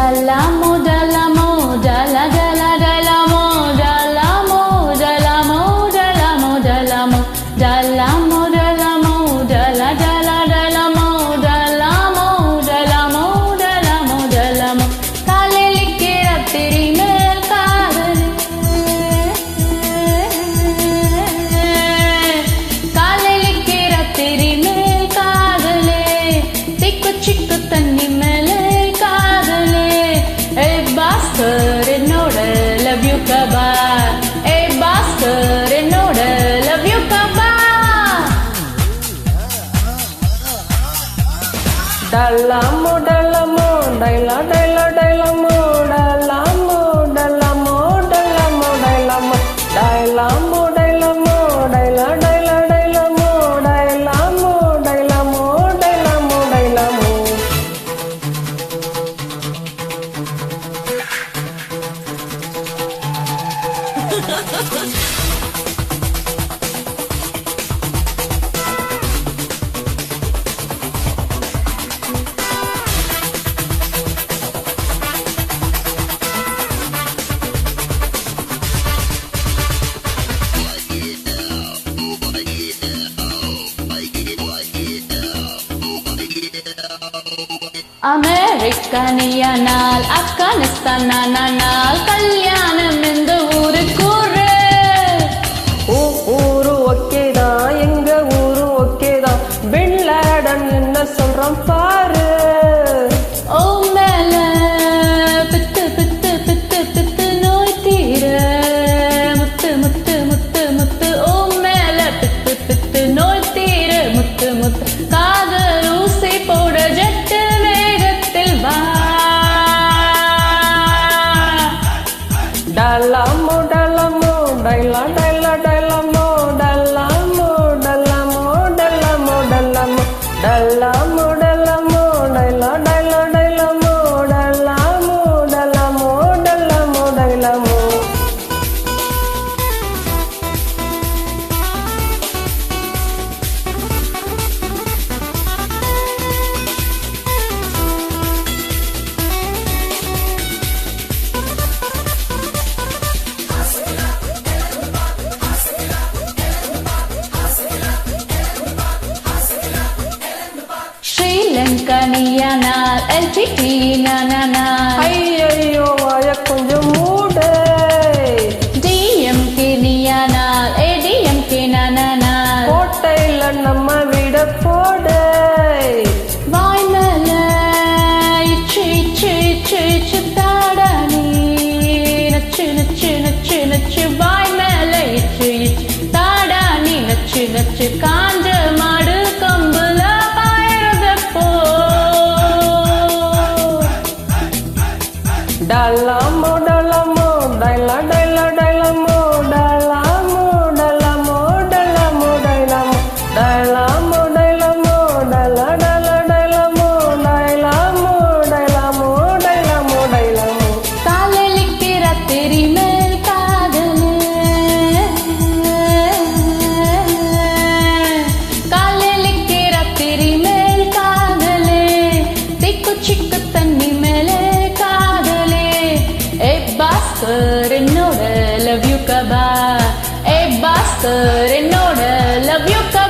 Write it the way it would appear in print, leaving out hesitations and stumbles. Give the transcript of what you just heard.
Dalamo, dalamo, dala, dala, dalamo, dalamo, dalamo, dalamo, dalamo, dalamo, dalamo, dala, dala, dalamo, dalamo, dalamo, dalamo, dalamo. காலைக்கு ராத்திரி மேல் காதலே, காலைக்கு ராத்திரி மேல் காதலே, திக்கு சிக்கு தண்ணி மேலே காதலே. ஏ பாஸ்கர் என்னோட லவ் யூ கபா, ஏ பாஸ்கர் என்னோட லவ் யூ கபா. Dalamo, dalamo, daila, daila, dailamo, dalamo, dalamo, dalamo, dailamo, dailamo, dailamo, daila, daila, dailamo, dailamo, dailamo, dailamo, dailamo. அமெரிக்கனியானால் ஆப்கானிஸ்தானால் கல்யாணம் இந்த ஊருக்கூறு. ஊரு ஓகேதான், எங்க ஊரு ஓகேதான், பின் லேடன் என்ன சொல்றான் பாரு. ஓ மேல பித்து பித்து பித்து பித்து நோய் தீர முத்து முத்து முத்து முத்து. ஓ மேல பித்து பித்து நோய் தீர முத்து முத்து. காதல் ஊசி போட ஜெட்டு வேகத்தில் வா. Dalamo, dalamo, daila, daila, dailamo, dalamo, dalamo, dalamo, dalamo, dalamo, dalamo, daila, daila, dailamo, dalamo, dalamo, dalamo, dailamo. ஸ்ரீலங்கனியானால் LTT நானால். ஐயையோ வாய கொஞ்சம் மூடு. DMK நீயானால் ADMK நானால். கோட்டையில நம்ம விட போடு. வாய் மேல இச்சு இச்சு இச்சு இச்சு தாடா நீ நச்சு நச்சு நச்சு நச்சு. வாய் மேல இச்சு இச்சு தாடா நீ நச்சு நச்சு. காஞ்ச மாடு கம்புல பாயறதப்போ. Dalamo, dalamo, daila, daila, dailamo, dalamo, dalamo, dalamo, dailamo, dalamo, dailamo, daila, daila, dailamo, dailamo, dailamo, dailamo, dailamo. காலைக்கு ராத்திரி மேல் காதலே, காலைக்கு ராத்திரி மேல் காதலே, திக்கு சிக்கு தண்ணி மேலே காதலே. ஏ பாஸ்கர் என்னோட லவ் யூ கபா, ஏ பாஸ்கர் என்னோட லவ் யூ கபா.